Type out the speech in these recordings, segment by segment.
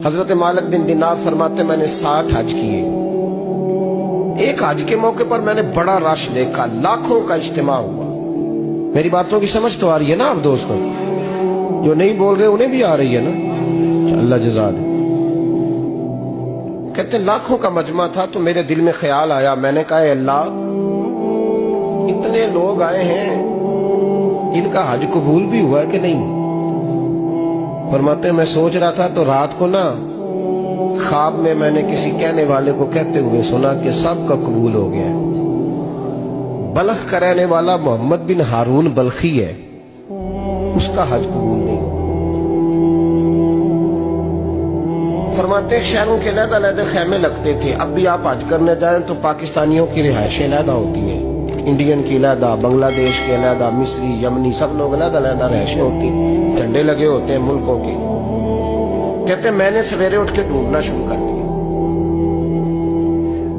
हजरत मालिक बिन दिनार फरमाते मैंने 60 हज किए। एक हज के मौके पर मैंने बड़ा रश देखा, लाखों का इज्तिमा हुआ। मेरी बातों की समझ तो आ रही है ना आप दोस्तों? जो नहीं बोल रहे उन्हें भी आ रही है ना? अल्लाह जज़ा दे। कहते लाखों का मजमा था तो मेरे दिल में ख्याल आया, मैंने कहा अल्लाह इतने लोग आए हैं, इनका हज कबूल भी हुआ है कि नहीं? फरमाते मैं सोच रहा था तो रात को ना ख्वाब में मैंने किसी कहने वाले को कहते हुए सुना कि सब का कबूल हो गया है। बल्ख का रहने वाला मोहम्मद बिन हारून बल्खी है, उसका हज कबूल नहीं हुआ। फरमाते शहरों के अलग-अलग खेमे लगते थे। अब भी आप हज करने जाएं तो पाकिस्तानियों की रिहायशें अलग होती हैं, इंडियन की अलग, बांग्लादेश के अलग, मिस्री, यमनी, सब लोग अलग अलग रिहायशें होती हैं, झंडे लगे होते हैं मुल्कों के। कहते मैंने सवेरे उठ के ढूंढना शुरू कर दिया,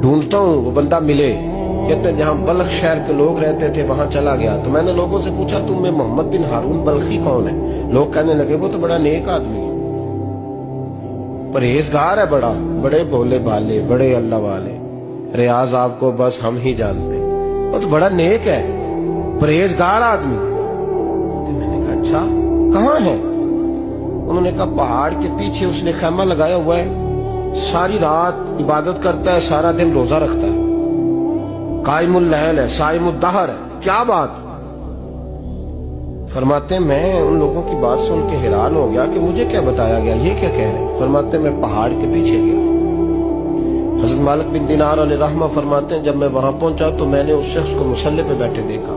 ढूंढता हूँ वो बंदा मिले। कहते जहाँ बल्ख शहर के लोग रहते थे वहां चला गया तो मैंने लोगों से पूछा तुम में मोहम्मद बिन हारून बल्खी कौन है? लोग कहने लगे वो तो बड़ा नेक आदमी है, परहेजगार है, बड़े भोले भाले, बड़े अल्लाह वाले, रियाज आपको बस हम ही जानते, वो तो बड़ा नेक है, परहेजगार आदमी। तो मैंने कहा अच्छा कहाँ है? उन्होंने कहा पहाड़ के पीछे उसने खैमा लगाया हुआ है, सारी रात इबादत करता है, सारा दिन रोजा रखता है, कायमुल लैल है, साइमुद दहर है। क्या बात? फरमाते मैं उन लोगों की बात सुन के हैरान हो गया कि मुझे क्या बताया गया, ये क्या कह रहे हैं? फरमाते मैं पहाड़ के पीछे गया। हज़रत मालिक बिन दिनार अलैहि रहमा फरमाते हैं जब मैं वहां पहुंचा तो मैंने उस शख्स को मुसल्ले पे बैठे देखा।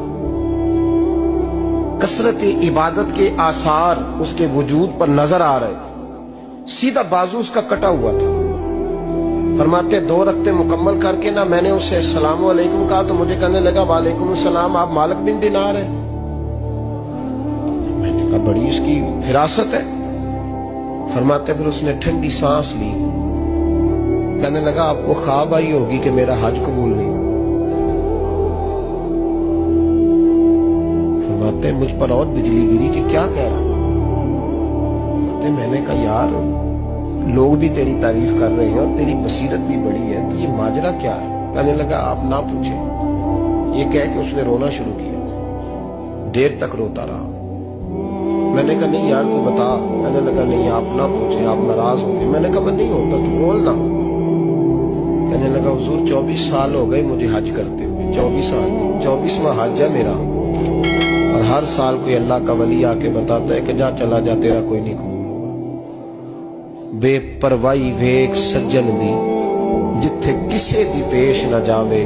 कसरत इबादत के आसार उसके वजूद पर नजर आ रहे, सीधा बाजू उसका कटा हुआ था। फरमाते 2 रकते मुकम्मल करके ना मैंने उसे अस्सलाम वालेकुम कहा तो मुझे कहने लगा वालेकुम सलाम, आप मालिक बिन दिनार हैं? मैंने कहा बड़ी इसकी फिरासत है। फरमाते फिर उसने ठंडी सांस ली, कहने लगा आपको ख्वाब आई होगी कि मेरा हज कबूल नहीं। फरमाते मुझ पर और बिजली गिरी कि क्या कह रहा? मैंने कहा यार लोग भी तेरी तारीफ कर रहे हैं और तेरी बसीरत भी बड़ी है, तो ये माजरा क्या है? कहने लगा आप ना पूछें। ये कह के उसने रोना शुरू किया, देर तक रोता रहा। मैंने कहा नहीं यार तू बता। कहने लगा नहीं आप ना पूछें, आप नाराज हो गए। मैंने कहा मैं नहीं होता, तू बोल ना। कहने लगा हुजूर 24 साल हो गए मुझे हज करते हुए, 24 साल, 24वां हज है मेरा, और हर साल कोई अल्लाह का वली आके बताता है कि जा चला जा तेरा कोई नहीं कबूल। बेपरवाही वेख सज्जन दी जिथे किसे दी पेश न जावे,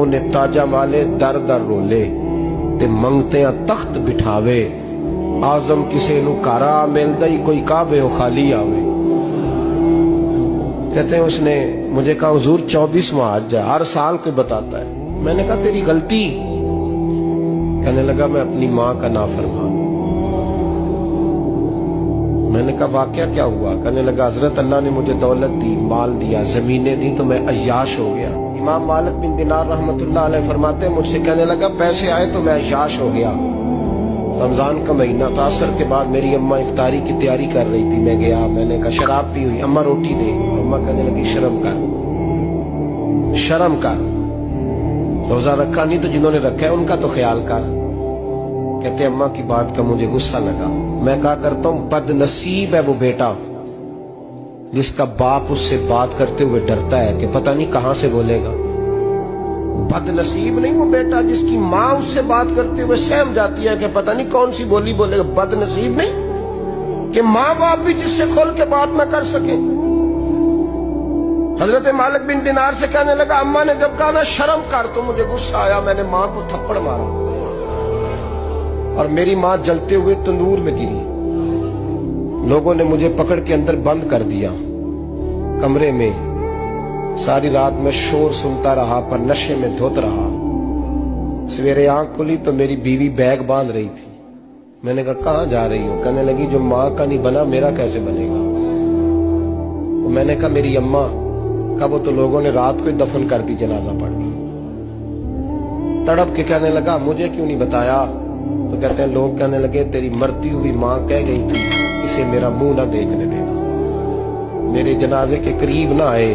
उन्हें ताजा माले दर दर रोले ते मंगते तख्त बिठावे, आजम किसे नु कारा मिलदा ही कोई काबे हो खाली आवे। कहते हैं उसने मुझे कहा हुजूर 24वां हज है, हर साल कोई बताता है। मैंने कहा तेरी गलती। कहने लगा मैं अपनी माँ का नाफरमान। मैंने कहा वाकया क्या हुआ? कहने लगा हजरत अल्लाह ने मुझे दौलत दी, माल दिया, जमीनें दी तो मैं अय्याश हो गया। इमाम मालिक बिन दिनार रहमतुल्लाह अलैह फरमाते हैं मुझसे कहने लगा पैसे आए तो मैं अय्याश हो गया। रमजान का महीना था, असर के बाद मेरी अम्मा इफ्तारी की तैयारी कर रही थी, मैं गया, मैंने कहा शराब पी हुई, अम्मा रोटी दे। अम्मा कहने लगी शर्म कर, शर्म कर, रोजा रखा नहीं तो जिन्होंने रखा है उनका तो ख्याल कर। कहते अम्मा की बात का मुझे गुस्सा लगा। मैं कहा करता हूं बदनसीब है वो बेटा जिसका बाप उससे बात करते हुए डरता है कि पता नहीं कहां से बोलेगा। बदनसीब नहीं वो बेटा जिसकी माँ उससे बात करते हुए सहम जाती है कि पता नहीं कौन सी बोली बोलेगा। बदनसीब नहीं कि माँ बाप भी जिससे खोल के बात ना कर सके। हजरत मालिक बिन दिनार से कहने लगा अम्मा ने जब कहा ना शर्म कर तो मुझे गुस्सा आया, मैंने माँ को थप्पड़ मारा और मेरी माँ जलते हुए तंदूर में गिरी। लोगों ने मुझे पकड़ के अंदर बंद कर दिया कमरे में। सारी रात में शोर सुनता रहा पर नशे में धुत रहा। सवेरे आंख खुली तो मेरी बीवी बैग बांध रही थी। मैंने कहा कहाँ जा रही हो? कहने लगी जो माँ का नहीं बना मेरा कैसे बनेगा? तो मैंने कहा मेरी अम्मा का वो तो लोगों ने रात को ही दफन कर दी, जनाजा पढ़ के। तड़प के कहने लगा मुझे क्यों नहीं बताया? तो कहते हैं लोग कहने लगे तेरी मरती हुई माँ कह गई थी इसे मेरा मुंह ना देखने देना। मेरे जनाजे के करीब ना आए।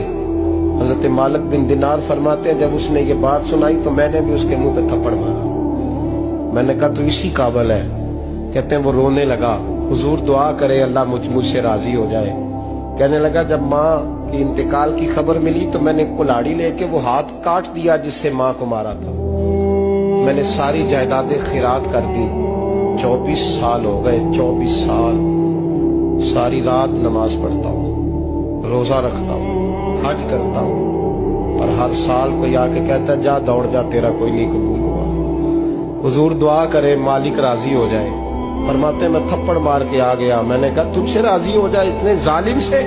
हजरत मालिक बिन दिनार फरमाते हैं, जब उसने ये बात सुनाई तो मैंने भी उसके मुंह पे थप्पड़ मारा। मैंने कहा तो इसी काबिल है। कहते हैं वो रोने लगा, हुजूर दुआ करे अल्लाह मुझसे राजी हो जाए। कहने लगा जब माँ की इंतकाल की खबर मिली तो मैंने कुल्हाड़ी लेके वो हाथ काट दिया जिससे माँ को मारा था। मैंने सारी जायदादें खिरात कर दी। 24 साल हो गए, 24 साल सारी रात नमाज पढ़ता हूँ, रोजा रखता हूँ, हज करता हूँ, पर हर साल कोई आके कहता है जा दौड़ जा, तेरा कोई नहीं कबूल हुआ। हुजूर दुआ करे मालिक राजी हो जाए। फरमाते मैं थप्पड़ मार के आ गया। मैंने कहा तुझसे राजी हो जाए इतने जालिम से?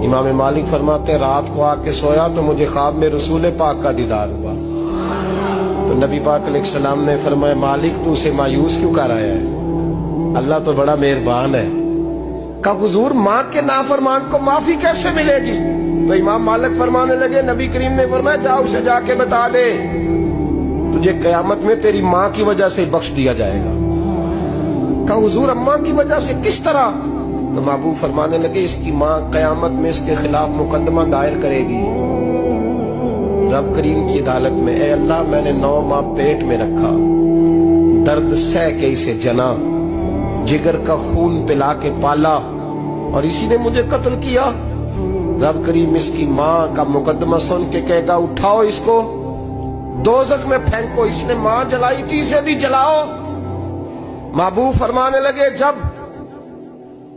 इमाम मालिक फरमाते रात को आके सोया तो मुझे ख्वाब में रसूल पाक का दीदार हुआ। तो नबी पाक अलैहिस्सलाम ने फरमाया मालिक तू उसे मायूस क्यों कर आया है? अल्लाह तो बड़ा मेहरबान है। कहा हुजूर माँ के नाफरमान को माफी कैसे मिलेगी? तो इमाम मालिक फरमाने लगे नबी करीम ने फरमाया जा उसे जाके बता दे तुझे कयामत में तेरी माँ की वजह से बख्श दिया जाएगा। कहा हुजूर अम्मा की वजह से किस तरह? तो महबूब फरमाने लगे इसकी माँ कयामत में इसके खिलाफ मुकदमा दायर करेगी रब करीम की अदालत में। ए अल्लाह मैंने 9 माह पेट में रखा, दर्द सह के इसे जना, जिगर का खून पिला के पाला और इसी ने मुझे कत्ल किया। रब करीम इसकी माँ का मुकदमा सुन के कहेगा उठाओ इसको दोज़ख में फेंको, इसने माँ जलाई थी इसे भी जलाओ। महबूब फरमाने लगे जब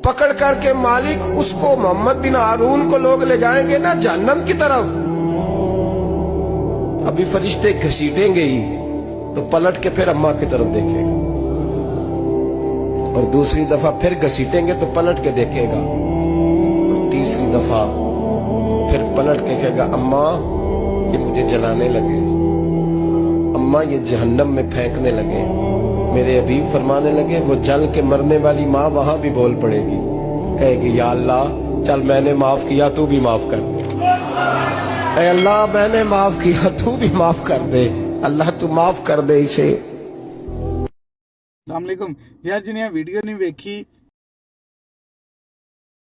पकड़ करके मालिक उसको मोहम्मद बिन हारून को लोग ले जाएंगे ना जहन्नम की तरफ, अभी फरिश्ते घसीटेंगे ही तो पलट के फिर अम्मा की तरफ देखेगा और दूसरी दफा फिर घसीटेंगे तो पलट के देखेगा और तीसरी दफा फिर पलट के कहेगा अम्मा ये मुझे जलाने लगे, अम्मा ये जहन्नम में फेंकने लगे। मेरे हबीब फरमाने लगे वो जल के मरने वाली माँ वहां भी बोल पड़ेगी, कहेगी या अल्लाह चल मैंने माफ किया तू भी माफ कर दे। ऐ अल्लाह मैंने माफ किया तू भी माफ कर दे, अल्लाह तू माफ कर दे इसे। अस्सलाम वालेकुम यार जिन्हें वीडियो नहीं वेखी